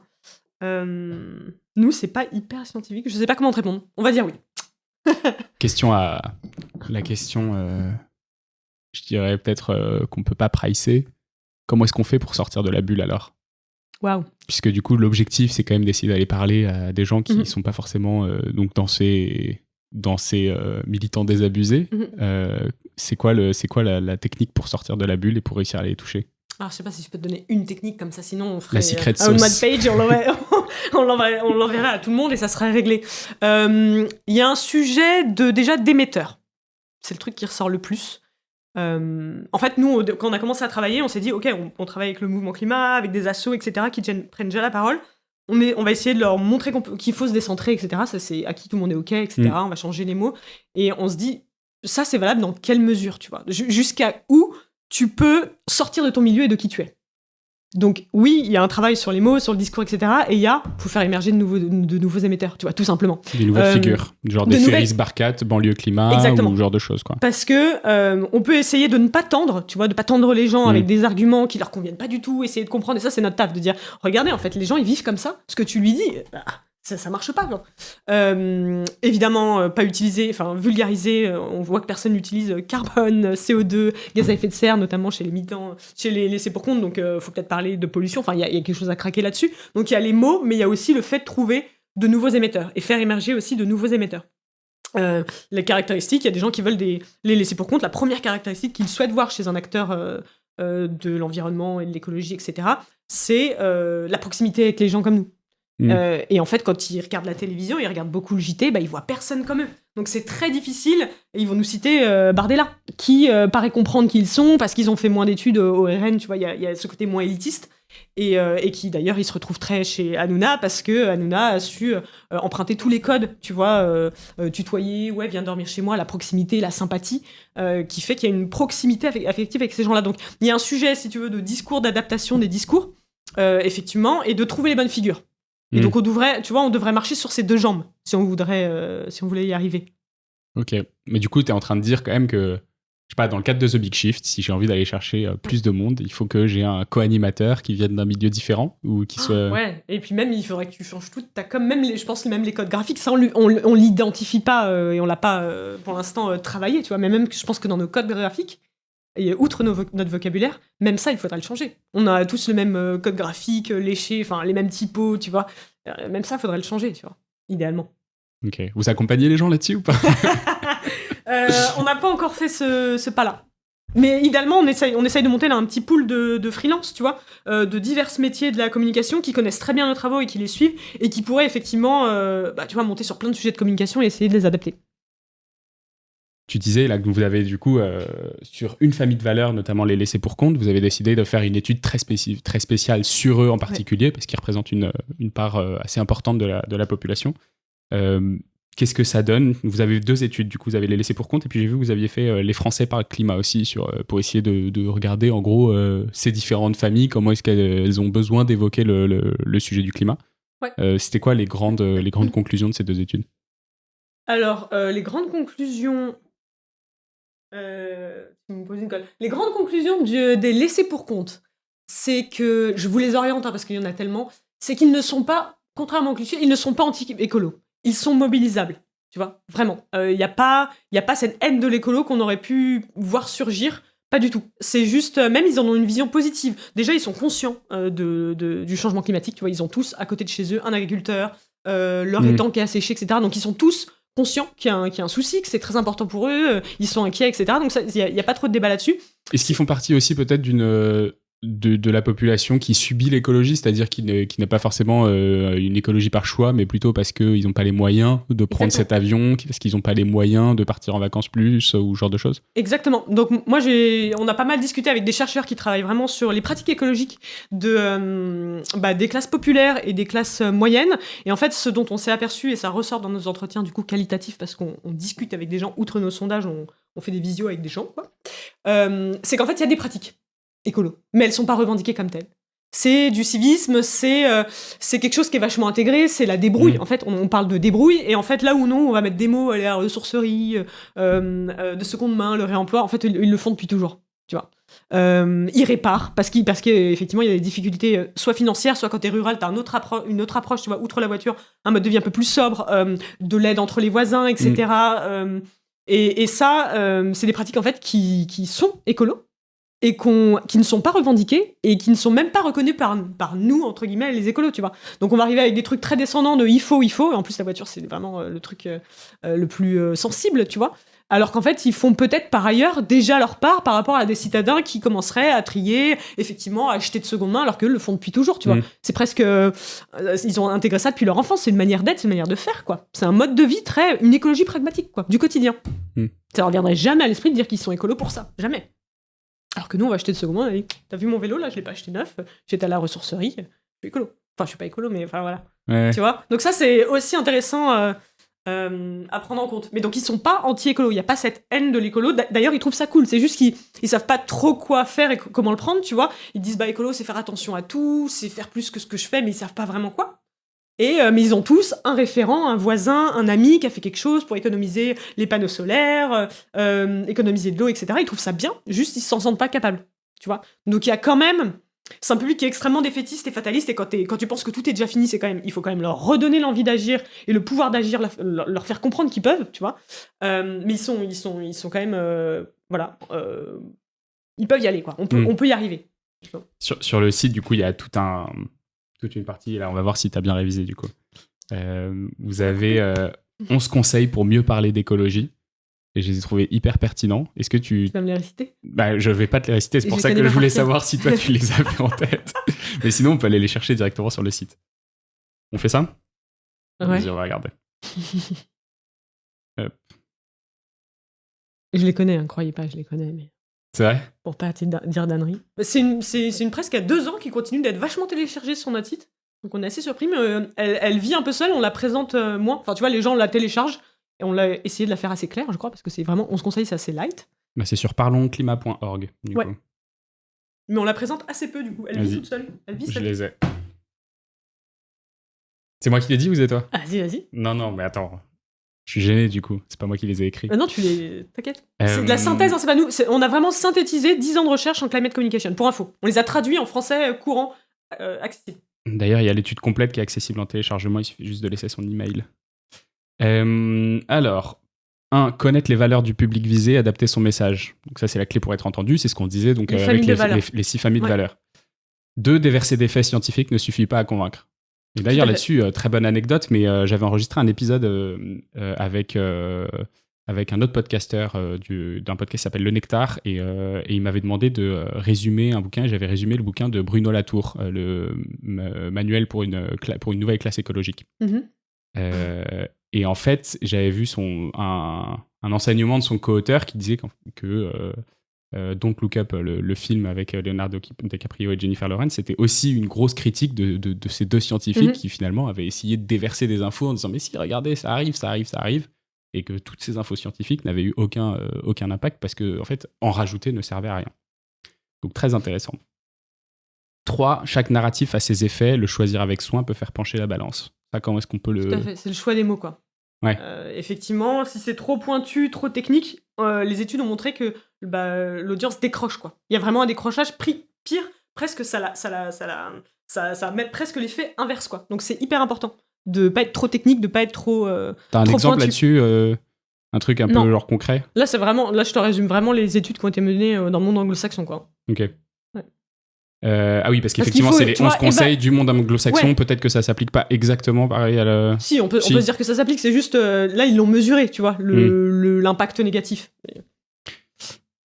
Nous, c'est pas hyper scientifique. Je sais pas comment te répondre. On va dire oui. La question je dirais peut-être qu'on peut pas pricer. Comment est-ce qu'on fait pour sortir de la bulle alors ? Waouh. Puisque du coup, l'objectif, c'est quand même d'essayer d'aller parler à des gens qui sont pas forcément donc dans ces militants désabusés. C'est quoi la technique pour sortir de la bulle et pour réussir à les toucher ? Alors, je sais pas si je peux te donner une technique comme ça, sinon on ferait la secret un mode sauce. page, on l'enverrait à tout le monde et ça serait réglé. Il y a un sujet déjà d'émetteurs. C'est le truc qui ressort le plus. En fait, nous, quand on a commencé à travailler, on s'est dit, ok, on travaille avec le mouvement climat, avec des assos, etc., qui prennent déjà la parole. On va essayer de leur montrer qu'il faut se décentrer, etc. Ça, c'est à qui tout le monde est ok, etc. On va changer les mots. Et on se dit, ça, c'est valable dans quelle mesure, tu vois ? Jusqu'à où tu peux sortir de ton milieu et de qui tu es. Donc oui, il y a un travail sur les mots, sur le discours, etc. Et faut faire émerger de nouveaux émetteurs, tu vois, tout simplement. Des nouvelles figures, genre des Ferris Barkat, banlieue climat, exactement. ou ce genre de choses, quoi. Parce que on peut essayer de ne pas tendre, tu vois, de pas tendre les gens avec des arguments qui leur conviennent pas du tout, essayer de comprendre. Et ça, c'est notre taf, de dire, regardez, en fait, les gens, ils vivent comme ça. Ce que tu lui dis, ça marche pas, quoi. Évidemment, pas utiliser, enfin, vulgariser. On voit que personne n'utilise carbone, CO2, gaz à effet de serre, notamment chez les militants, chez les laissés pour compte. Donc, faut peut-être parler de pollution. Enfin, il y a quelque chose à craquer là-dessus. Donc, il y a les mots, mais il y a aussi le fait de trouver de nouveaux émetteurs et faire émerger aussi de nouveaux émetteurs. Les caractéristiques, il y a des gens qui veulent les laisser pour compte. La première caractéristique qu'ils souhaitent voir chez un acteur de l'environnement et de l'écologie, etc., c'est la proximité avec les gens comme nous. Et en fait, quand ils regardent la télévision, ils regardent beaucoup le JT, ils voient personne comme eux. Donc c'est très difficile. Et ils vont nous citer Bardella, qui paraît comprendre qui ils sont, parce qu'ils ont fait moins d'études au RN, tu vois, il y a ce côté moins élitiste. Et qui d'ailleurs il se retrouve très chez Hanouna parce que Hanouna a su emprunter tous les codes, tu vois, tutoyer, ouais, viens dormir chez moi, la proximité, la sympathie, qui fait qu'il y a une proximité affective avec ces gens-là. Donc il y a un sujet, si tu veux, de discours, d'adaptation des discours, effectivement, et de trouver les bonnes figures. Et donc on devrait marcher sur ces deux jambes si on voulait y arriver. Ok, mais du coup tu es en train de dire quand même que, je sais pas, dans le cadre de The Big Shift, si j'ai envie d'aller chercher plus de monde, il faut que j'ai un co-animateur qui vienne d'un milieu différent ou qui soit... Ouais, et puis même, il faudrait que tu changes tout. T'as comme même, je pense, même les codes graphiques, ça, on l'identifie pas et on l'a pas, pour l'instant, travaillé, tu vois. Mais même, je pense que dans nos codes graphiques, et outre notre vocabulaire, même ça, il faudra le changer. On a tous le même code graphique, léché, enfin, les mêmes typos, tu vois. Même ça, il faudrait le changer, tu vois, idéalement. Ok. Vous accompagnez les gens là-dessus ou pas ? On n'a pas encore fait ce pas-là. Mais idéalement, on essaye de monter là un petit pool de freelance, tu vois, de divers métiers de la communication qui connaissent très bien nos travaux et qui les suivent et qui pourraient effectivement, tu vois, monter sur plein de sujets de communication et essayer de les adapter. Tu disais là que vous avez du coup, sur une famille de valeurs, notamment les laissés pour compte, vous avez décidé de faire une étude très spéciale sur eux en particulier, parce qu'ils représentent une part assez importante de la population. Qu'est-ce que ça donne ? Vous avez 2 études, du coup, vous avez les laissés pour compte, et puis j'ai vu que vous aviez fait les Français par le climat aussi, pour essayer de regarder en gros ces différentes familles, comment est-ce qu'elles ont besoin d'évoquer le sujet du climat. Ouais. C'était quoi les grandes conclusions de ces 2 études ? Alors, les grandes conclusions... Les grandes conclusions des laissés pour compte, c'est que, je vous les oriente parce qu'il y en a tellement, c'est qu'ils ne sont pas, contrairement aux clichés, ils ne sont pas anti-écolos. Ils sont mobilisables, tu vois, vraiment. Il n'y a pas cette haine de l'écolo qu'on aurait pu voir surgir, pas du tout. C'est juste, même ils en ont une vision positive. Déjà, ils sont conscients du changement climatique, tu vois, ils ont tous à côté de chez eux un agriculteur, leur étang qui est asséché, etc. Donc ils sont tous conscients qu'il y a un souci, que c'est très important pour eux, ils sont inquiets, etc. Donc il n'y a pas trop de débat là-dessus. Est-ce qu'ils font partie aussi peut-être de la population qui subit l'écologie, c'est-à-dire qui n'est pas forcément une écologie par choix, mais plutôt parce qu'ils n'ont pas les moyens de prendre cet avion, parce qu'ils n'ont pas les moyens de partir en vacances plus, ou ce genre de choses ? Exactement. Donc moi, on a pas mal discuté avec des chercheurs qui travaillent vraiment sur les pratiques écologiques des classes populaires et des classes moyennes. Et en fait, ce dont on s'est aperçu, et ça ressort dans nos entretiens du coup qualitatifs, parce qu'on discute avec des gens, outre nos sondages, on fait des visios avec des gens, quoi. C'est qu'en fait, il y a des pratiques écolo, mais elles sont pas revendiquées comme telles. C'est du civisme, c'est quelque chose qui est vachement intégré, c'est la débrouille. En fait, on parle de débrouille, et en fait, là où non, on va mettre des mots, la ressourcerie, de seconde main, le réemploi. En fait, ils le font depuis toujours, tu vois. Ils réparent, parce qu'effectivement, il y a des difficultés, soit financières, soit quand t'es rural, t'as une autre approche, tu vois, outre la voiture, un mode de vie un peu plus sobre, de l'aide entre les voisins, etc. Et ça, c'est des pratiques en fait qui sont écolos et qui ne sont pas revendiquées et qui ne sont même pas reconnues par nous, entre guillemets, les écolos, tu vois. Donc on va arriver avec des trucs très descendants de il faut, et en plus la voiture c'est vraiment le truc le plus sensible, tu vois. Alors qu'en fait, ils font peut-être par ailleurs déjà leur part par rapport à des citadins qui commenceraient à trier, effectivement, à acheter de seconde main, alors qu'eux le font depuis toujours, tu vois. C'est presque... ils ont intégré ça depuis leur enfance, c'est une manière d'être, c'est une manière de faire, quoi. C'est un mode de vie une écologie pragmatique, quoi, du quotidien. Ça ne reviendrait jamais à l'esprit de dire qu'ils sont écolos pour ça, jamais. Alors que nous, on va acheter de seconde main, on a dit, t'as vu mon vélo, là, je l'ai pas acheté neuf, j'étais à la ressourcerie, je suis écolo. Enfin, je suis pas écolo, mais enfin, voilà. Ouais. Tu vois. Donc ça, c'est aussi intéressant... à prendre en compte. Mais donc, ils sont pas anti-écolo. Il n'y a pas cette haine de l'écolo. D'ailleurs, ils trouvent ça cool. C'est juste qu'ils savent pas trop quoi faire et comment le prendre, tu vois. Ils disent, bah, écolo, c'est faire attention à tout, c'est faire plus que ce que je fais, mais ils savent pas vraiment quoi. Mais ils ont tous un référent, un voisin, un ami qui a fait quelque chose pour économiser les panneaux solaires, économiser de l'eau, etc. Ils trouvent ça bien, juste ils s'en sentent pas capables, tu vois. Donc, il y a quand même... C'est un public qui est extrêmement défaitiste et fataliste, et quand tu penses que tout est déjà fini, il faut quand même leur redonner l'envie d'agir et le pouvoir d'agir, leur faire comprendre qu'ils peuvent, tu vois. Mais ils sont quand même, ils peuvent y aller, quoi. On peut y arriver. Sur le site, du coup, il y a toute une partie, là, on va voir si tu as bien révisé, du coup. Vous avez 11 conseils pour mieux parler d'écologie. Et je les ai trouvés hyper pertinents. Est-ce que tu vas me les réciter ? Bah, je vais pas te les réciter, c'est pour ça que je voulais savoir si toi tu les avais en tête. Mais sinon, on peut aller les chercher directement sur le site. On fait ça ? Ouais. Vas-y, on va regarder. Hop. Je les connais, croyez pas, je les connais. Mais... C'est vrai ? Pour pas dire d'ânerie. C'est une presse qui a 2 ans qui continue d'être vachement téléchargée sur notre site. Donc on est assez surpris, mais elle vit un peu seule, on la présente moins. Enfin, tu vois, les gens la téléchargent. Et on l'a essayé de la faire assez claire, je crois, parce que c'est vraiment, on se conseille, c'est assez light. Bah, c'est sur parlonsclimat.org, du coup. Mais on la présente assez peu, du coup. Elle vit toute seule. Je les ai. C'est moi qui l'ai dit ou c'est toi ? Vas-y. Non, mais attends. Je suis gêné, du coup. C'est pas moi qui les ai écrits. Non, t'inquiète. C'est de la synthèse, hein, c'est pas nous. On a vraiment synthétisé 10 ans de recherche en climate communication, pour info. On les a traduits en français courant, accessible. D'ailleurs, il y a l'étude complète qui est accessible en téléchargement. Il suffit juste de laisser son email. Alors, 1. Connaître les valeurs du public visé, adapter son message. Donc ça, c'est la clé pour être entendu. C'est ce qu'on disait donc, avec les 6 familles de valeurs. 2. Déverser des faits scientifiques ne suffit pas à convaincre. Et d'ailleurs, là-dessus, très bonne anecdote, mais j'avais enregistré un épisode avec un autre podcasteur d'un podcast qui s'appelle Le Nectar, et il m'avait demandé de résumer un bouquin. J'avais résumé le bouquin de Bruno Latour, le manuel pour une nouvelle classe écologique. Et en fait, j'avais vu un enseignement de son co-auteur qui disait que Don't Look Up, le film avec Leonardo DiCaprio et Jennifer Lawrence, c'était aussi une grosse critique de ces 2 scientifiques qui finalement avaient essayé de déverser des infos en disant « Mais si, regardez, ça arrive », et que toutes ces infos scientifiques n'avaient eu aucun impact parce que, en fait, en rajouter ne servait à rien. Donc, très intéressant. 3. Chaque narratif a ses effets, le choisir avec soin peut faire pencher la balance. Ça, comment est-ce qu'on peut Tout à fait, c'est le choix des mots, quoi. Ouais. Effectivement, si c'est trop pointu, trop technique, les études ont montré que l'audience décroche, quoi. Il y a vraiment un décrochage pire, presque ça met presque l'effet inverse, quoi. Donc c'est hyper important de pas être trop technique, de pas être trop T'as un trop exemple pointu. Là-dessus, un truc un peu genre concret ? Là, je te résume vraiment les études qui ont été menées dans le monde anglo-saxon, quoi. Ok. Ah oui, parce qu'effectivement, c'est les 11 conseils du monde anglo-saxon. Ouais. Peut-être que ça s'applique pas exactement pareil à la... Si, on peut se dire que ça s'applique. C'est juste, là, ils l'ont mesuré, tu vois, l'impact négatif.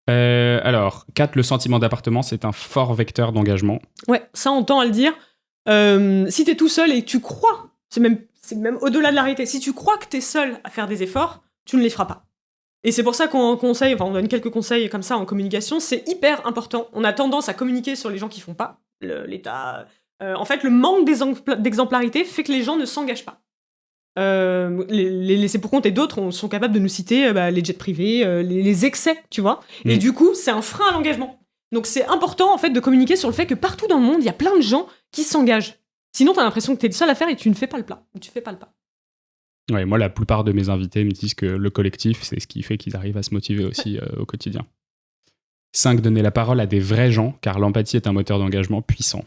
Alors, 4, le sentiment d'appartenance, c'est un fort vecteur d'engagement. Ouais, ça, on tend à le dire. Si t'es tout seul et que tu crois, c'est même au-delà de la réalité, si tu crois que t'es seul à faire des efforts, tu ne les feras pas. Et c'est pour ça qu'on donne quelques conseils comme ça en communication, c'est hyper important. On a tendance à communiquer sur les gens qui font pas, l'État. En fait, le manque d'exemplarité fait que les gens ne s'engagent pas. Les laissés pour compte et d'autres sont capables de nous citer les jets privés, les excès, tu vois. Et du coup, c'est un frein à l'engagement. Donc c'est important en fait de communiquer sur le fait que partout dans le monde, il y a plein de gens qui s'engagent. Sinon, t'as l'impression que t'es le seul à faire et tu ne fais pas le pas. Tu fais pas le pas. Ouais, moi, la plupart de mes invités me disent que le collectif, c'est ce qui fait qu'ils arrivent à se motiver aussi au quotidien. 5, donner la parole à des vrais gens, car l'empathie est un moteur d'engagement puissant.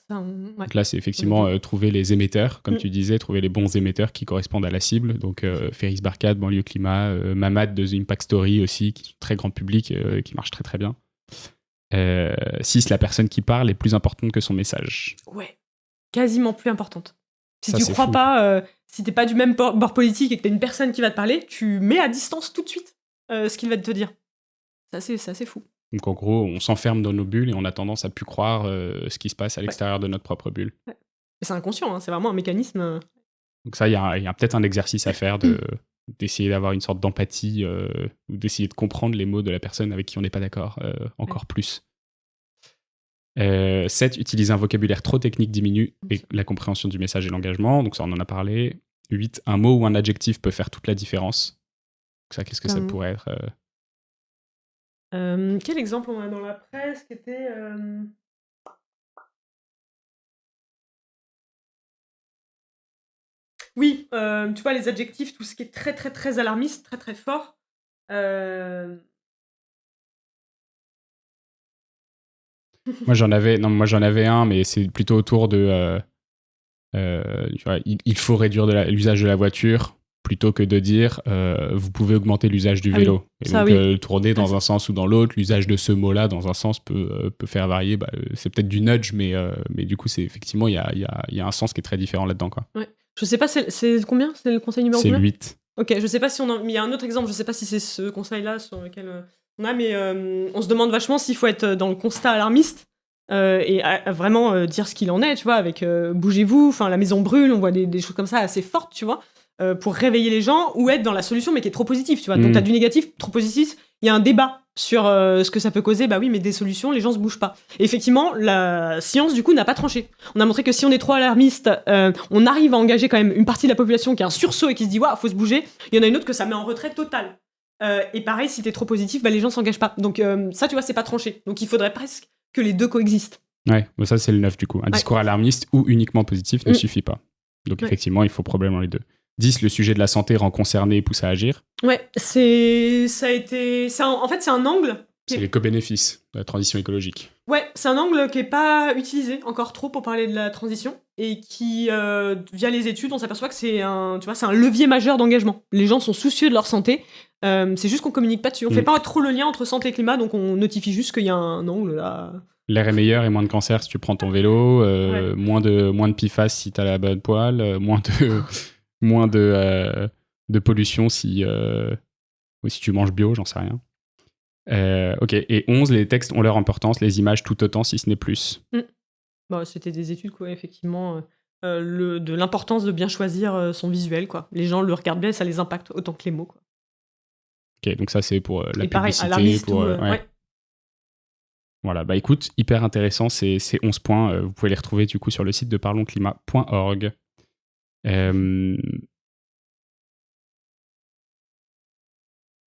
Donc là, c'est effectivement trouver les émetteurs, comme tu disais, trouver les bons émetteurs qui correspondent à la cible. Donc, Ferris Barkat, Banlieue Climat, Mamad de The Impact Story aussi, qui sont très grand public, qui marchent très très bien. 6, la personne qui parle est plus importante que son message. Ouais, quasiment plus importante. Si tu crois pas, si t'es pas du même bord politique et que t'as une personne qui va te parler, tu mets à distance tout de suite ce qu'il va te dire. C'est assez fou. Donc en gros, on s'enferme dans nos bulles et on a tendance à plus croire ce qui se passe à l'extérieur de notre propre bulle. Ouais. C'est inconscient, hein, c'est vraiment un mécanisme. Donc ça, il y a peut-être un exercice à faire d'essayer d'avoir une sorte d'empathie ou d'essayer de comprendre les mots de la personne avec qui on n'est pas d'accord encore plus. 7, utiliser un vocabulaire trop technique diminue et la compréhension du message et l'engagement. Donc ça, on en a parlé. 8, un mot ou un adjectif peut faire toute la différence. Donc ça, qu'est-ce que ça pourrait être Quel exemple on a dans la presse qui était... Oui, tu vois, les adjectifs, tout ce qui est très très très alarmiste, très très fort. Moi j'en avais un, mais c'est plutôt autour de tu vois, il faut réduire l'usage de la voiture plutôt que de dire vous pouvez augmenter l'usage du vélo. Oui. Et donc tourner dans un sens ou dans l'autre, l'usage de ce mot-là dans un sens peut faire varier. C'est peut-être du nudge, mais du coup c'est effectivement il y a un sens qui est très différent là-dedans, quoi. Ouais. Je sais pas, c'est combien? C'est le conseil numéro combien? C'est 8. Ok, je sais pas si mais il y a un autre exemple, je sais pas si c'est ce conseil-là sur lequel on a, mais on se demande vachement s'il faut être dans le constat alarmiste et vraiment dire ce qu'il en est, tu vois, avec bougez-vous, enfin la maison brûle, on voit des choses comme ça assez fortes, tu vois, pour réveiller les gens, ou être dans la solution mais qui est trop positive, tu vois. Donc t'as du négatif, trop positif, il y a un débat sur ce que ça peut causer, bah oui, mais des solutions, les gens se bougent pas. Et effectivement, la science, du coup, n'a pas tranché. On a montré que si on est trop alarmiste, on arrive à engager quand même une partie de la population qui a un sursaut et qui se dit « Waouh, faut se bouger ». Il y en a une autre que ça met en retrait total. Et pareil, si t'es trop positif, bah les gens s'engagent pas. Donc ça, tu vois, c'est pas tranché. Donc il faudrait presque que les deux coexistent. Ouais, bah ça c'est le 9 du coup. Un discours alarmiste ou uniquement positif ne suffit pas. Donc effectivement, il faut probablement les deux. 10, le sujet de la santé rend concerné et pousse à agir. Ouais, en fait, c'est un angle. C'est les co-bénéfices de la transition écologique. Ouais, c'est un angle qui n'est pas utilisé encore trop pour parler de la transition et qui, via les études, on s'aperçoit que c'est un levier majeur d'engagement. Les gens sont soucieux de leur santé, c'est juste qu'on communique pas dessus. On fait pas trop le lien entre santé et climat, donc on notifie juste qu'il y a un angle là. L'air est meilleur et moins de cancer si tu prends ton vélo, moins de PFAS si tu as la bonne poêle, moins de pollution si tu manges bio, j'en sais rien. Ok, et 11, les textes ont leur importance, les images tout autant, si ce n'est plus. Bon, c'était des études, quoi, effectivement, de l'importance de bien choisir son visuel, quoi. Les gens le regardent bien et ça les impacte autant que les mots, quoi. Ok, donc ça c'est pour la et pareil, publicité. Voilà, bah écoute, hyper intéressant ces 11 points. Vous pouvez les retrouver du coup sur le site de parlonsclimat.org.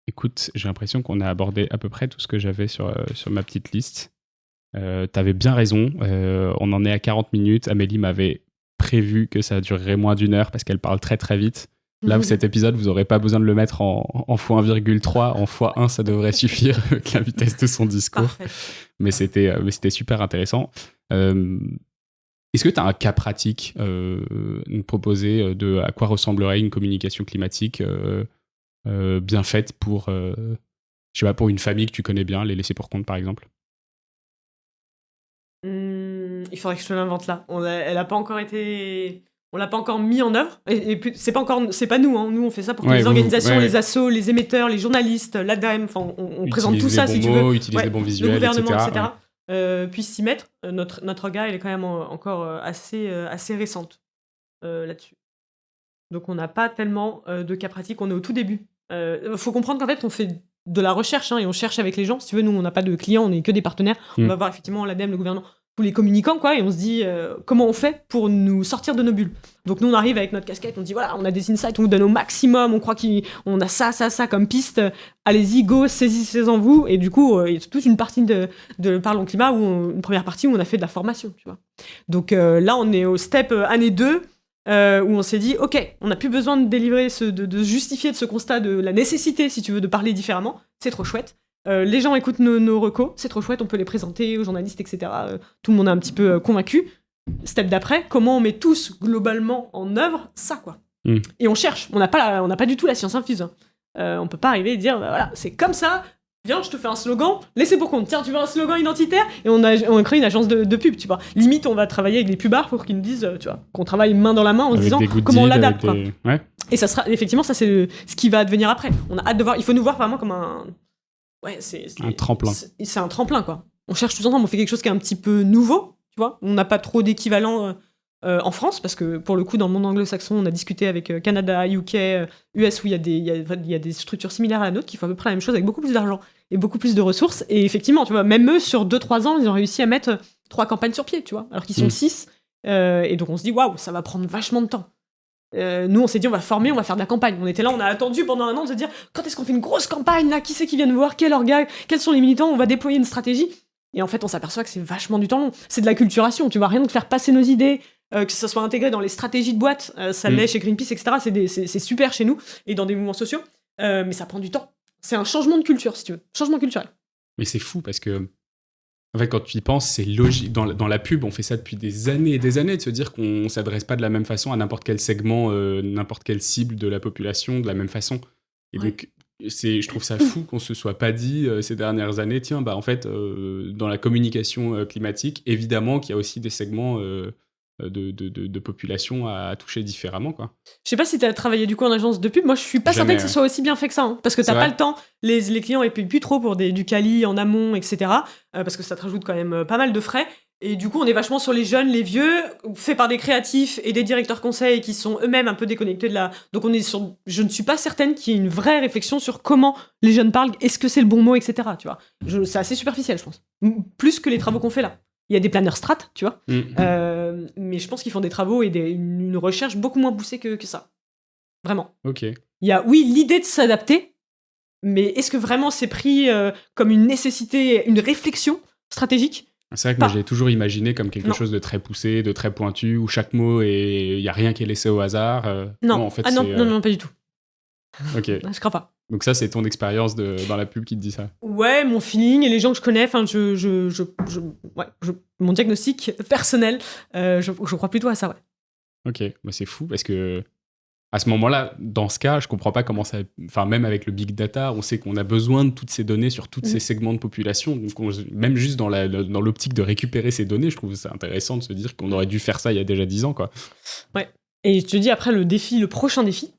Écoute, j'ai l'impression qu'on a abordé à peu près tout ce que j'avais sur ma petite liste. T'avais bien raison, on en est à 40 minutes. Amélie m'avait prévu que ça durerait moins d'1 heure parce qu'elle parle très très vite. Là, cet épisode, vous n'aurez pas besoin de le mettre en x1,3, en x1, ça devrait suffire avec la vitesse de son discours. Parfait. Mais c'était super intéressant. Est-ce que tu as un cas pratique à nous proposer de à quoi ressemblerait une communication climatique bien faite pour, je sais pas, pour une famille que tu connais bien, les laisser pour compte par exemple? Il faudrait que je te l'invente là. Elle a pas encore été... On l'a pas encore mis en œuvre, et c'est pas nous, hein. Nous on fait ça pour que les organisations, les assos, les émetteurs, les journalistes, l'ADEME, enfin on présente tout ça si tu veux. Utilise les bons visuels, le gouvernement, etc. Puissent s'y mettre. Notre regard, il est quand même encore assez récente là-dessus. Donc on n'a pas tellement de cas pratiques, on est au tout début. Faut comprendre qu'en fait on fait de la recherche, hein, et on cherche avec les gens. Si tu veux, nous on n'a pas de clients, on n'est que des partenaires. On va voir effectivement l'ADEME, le gouvernement, tous les communicants, quoi, et on se dit comment on fait pour nous sortir de nos bulles. Donc nous on arrive avec notre casquette, on dit voilà, on a des insights, on vous donne au maximum, on croit qu'on a ça comme piste, allez-y, go, saisissez-en vous. Et du coup il y a toute une partie de Parlons Climat, une première partie où on a fait de la formation, tu vois. Donc là on est au step année 2, où on s'est dit ok, on n'a plus besoin de délivrer de justifier de ce constat de la nécessité, si tu veux, de parler différemment, c'est trop chouette. Les gens écoutent nos recos, c'est trop chouette, on peut les présenter aux journalistes, etc. Tout le monde est un petit peu convaincu. step d'après, comment on met tous globalement en œuvre ça, quoi. Et on cherche. On n'a pas du tout la science infuse. On peut pas arriver et dire, voilà, c'est comme ça. Viens, je te fais un slogan, laissez pour compte. Tiens, tu veux un slogan identitaire ? Et on a créé une agence de pub, tu vois. Limite, on va travailler avec les pubards pour qu'ils nous disent, tu vois, qu'on travaille main dans la main en se disant comment on l'adapte, quoi. Ouais. Et ça sera, effectivement, ça c'est ce qui va advenir après. On a hâte de voir. Il faut nous voir vraiment comme un. Ouais, c'est un tremplin. C'est un tremplin, quoi. On cherche tout le temps, on fait quelque chose qui est un petit peu nouveau, tu vois. On n'a pas trop d'équivalent en France, parce que pour le coup, dans le monde anglo-saxon, on a discuté avec Canada, UK, US, où il y a des structures similaires à la nôtre qui font à peu près la même chose avec beaucoup plus d'argent et beaucoup plus de ressources. Et effectivement, tu vois, même eux, sur 2-3 ans, ils ont réussi à mettre 3 campagnes sur pied, tu vois, alors qu'ils sont 6. Et donc on se dit, waouh, ça va prendre vachement de temps. Nous, on s'est dit, on va former, on va faire de la campagne. On était là, on a attendu pendant 1 an de se dire, quand est-ce qu'on fait une grosse campagne, là ? Qui c'est qui vient nous voir ? Quel organe ? Quels sont les militants ? On va déployer une stratégie. Et en fait, on s'aperçoit que c'est vachement du temps long. C'est de l'acculturation, tu vois, rien que faire passer nos idées, que ça soit intégré dans les stratégies de boîte, ça l'est chez Greenpeace, etc. C'est super chez nous, et dans des mouvements sociaux, mais ça prend du temps. C'est un changement de culture, si tu veux. Changement culturel. Mais c'est fou, parce que en fait, quand tu y penses, c'est logique. Dans la pub, on fait ça depuis des années et des années, de se dire qu'on ne s'adresse pas de la même façon à n'importe quel segment, n'importe quelle cible de la population, de la même façon. Et donc, je trouve ça fou qu'on ne se soit pas dit ces dernières années, tiens, bah, en fait, dans la communication climatique, évidemment qu'il y a aussi des segments de population à toucher différemment, quoi. Je sais pas si tu as travaillé du coup en agence de pub. Moi, je suis pas certaine que ce soit aussi bien fait que ça, hein, parce que t'as pas le temps. Les clients ils payent plus trop pour du quali en amont, etc. Parce que ça te rajoute quand même pas mal de frais. Et du coup, on est vachement sur les jeunes, les vieux, faits par des créatifs et des directeurs conseils qui sont eux-mêmes un peu déconnectés de la. Donc on est sur. Je ne suis pas certaine qu'il y ait une vraie réflexion sur comment les jeunes parlent, est-ce que c'est le bon mot, etc. Tu vois. C'est assez superficiel, je pense. Plus que les travaux qu'on fait là. Il y a des planeurs strat, tu vois. Mais je pense qu'ils font des travaux et une recherche beaucoup moins poussée que ça. Vraiment. Ok. Il y a, oui, l'idée de s'adapter, mais est-ce que vraiment c'est pris comme une nécessité, une réflexion stratégique ? C'est vrai que moi, j'ai toujours imaginé comme quelque chose de très poussé, de très pointu, où chaque mot, il n'y a rien qui est laissé au hasard. Non. En fait, non, pas du tout. Ok. Je crois pas. Donc ça, c'est ton expérience dans la pub qui te dit ça. Ouais, mon feeling et les gens que je connais, enfin, mon diagnostic personnel, je crois plutôt à ça, ouais. Ok, bah, c'est fou parce que à ce moment-là, dans ce cas, je comprends pas comment ça. Enfin, même avec le big data, on sait qu'on a besoin de toutes ces données sur tous ces segments de population. Donc, même juste dans l'optique de récupérer ces données, je trouve ça intéressant de se dire qu'on aurait dû faire ça il y a déjà 10 ans, quoi. Ouais. Et je te dis, après, le prochain défi,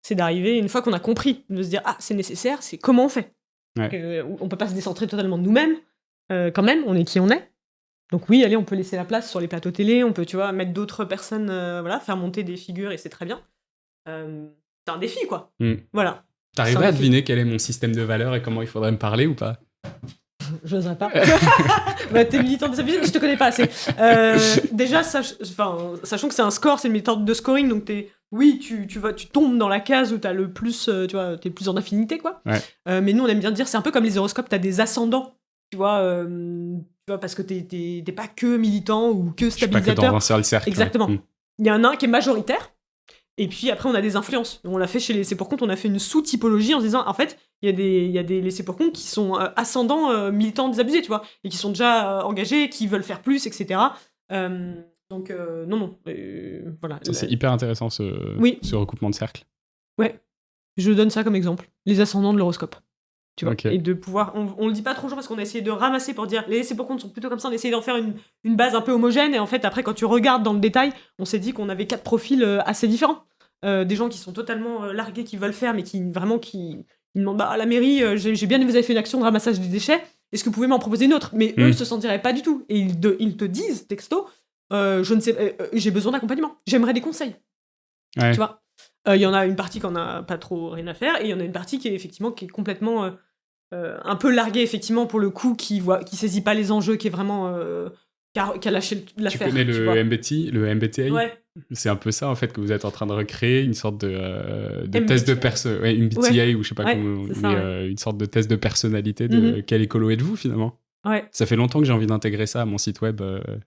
c'est d'arriver, une fois qu'on a compris, de se dire, ah, c'est nécessaire, c'est comment on fait. Ouais. On peut pas se décentrer totalement de nous-mêmes, quand même, on est qui on est. Donc oui, allez, on peut laisser la place sur les plateaux télé, on peut, tu vois, mettre d'autres personnes, faire monter des figures, et c'est très bien. C'est un défi, quoi. Voilà. T'arriverais à deviner quel est mon système de valeurs et comment il faudrait me parler ou pas ? Je n'oserais pas. Bah, t'es militant des abusés, je te connais pas assez. Déjà, sachant que c'est un score, c'est une méthode de scoring, donc tu tombes dans la case où t'as le plus, tu vois, t'es le plus en affinité, quoi. Ouais. Mais nous, on aime bien dire, c'est un peu comme les horoscopes, t'as des ascendants, tu vois, parce que t'es pas que militant ou que stabilisateur. Je suis pas que dans un seul cercle. Exactement. Il y en a un qui est majoritaire. Et puis après, on a des influences. On l'a fait chez les laissés pour compte, on a fait une sous-typologie en se disant, en fait, il y a des laissés pour compte qui sont ascendants militants désabusés, tu vois, et qui sont déjà engagés, qui veulent faire plus, etc. Donc, non. Voilà. Ça, c'est hyper intéressant, ce recoupement de cercles. Ouais. Je donne ça comme exemple. Les ascendants de l'horoscope. Tu vois. Okay. Et de pouvoir. On le dit pas trop parce qu'on a essayé de ramasser pour dire les laissés pour compte sont plutôt comme ça, on a essayé d'en faire une base un peu homogène, et en fait, après, quand tu regardes dans le détail, on s'est dit qu'on avait 4 profils assez différents. Des gens qui sont totalement largués, qui veulent faire, mais qui ils demandent à la mairie, j'ai bien vous avez fait une action de ramassage des déchets, est-ce que vous pouvez m'en proposer une autre ? Mais eux ne se sentiraient pas du tout. Et ils te disent, texto, je ne sais, j'ai besoin d'accompagnement, j'aimerais des conseils. Ouais. Tu vois, il y en a une partie qui en a pas trop rien à faire, et il y en a une partie qui est complètement un peu larguée, effectivement, pour le coup, qui saisit pas les enjeux, qui est vraiment qui a lâché l'affaire. Tu connais le MBTI Ouais. C'est un peu ça, en fait, que vous êtes en train de recréer, une sorte de test de personnalité, MBTI, ou je sais pas comment, une sorte de test de personnalité de quel écolo êtes-vous, finalement. Ouais. Ça fait longtemps que j'ai envie d'intégrer ça à mon site web.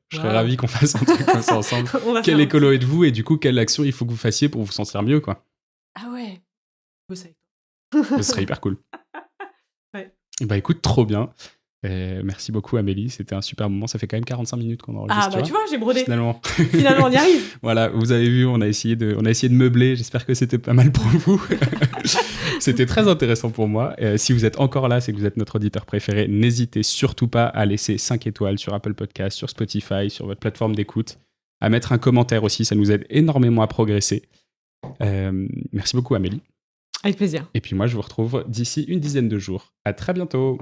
Je serais ravi qu'on fasse un truc comme ça ensemble. Quel écolo êtes-vous, et du coup, quelle action il faut que vous fassiez pour vous sentir mieux, quoi. Ah ouais. Ce serait hyper cool. Ouais. Bah écoute, trop bien. Merci beaucoup Amélie, c'était un super moment. Ça fait quand même 45 minutes qu'on enregistre. Ah bah tu vois, j'ai brodé. Finalement, on y arrive. Voilà, vous avez vu, on a essayé de meubler. J'espère que c'était pas mal pour vous. C'était très intéressant pour moi. Si vous êtes encore là, c'est que vous êtes notre auditeur préféré. N'hésitez surtout pas à laisser 5 étoiles sur Apple Podcast, sur Spotify, sur votre plateforme d'écoute. À mettre un commentaire aussi, ça nous aide énormément à progresser. Merci beaucoup Amélie. Avec plaisir. Et puis moi, je vous retrouve d'ici une dizaine de jours. À très bientôt.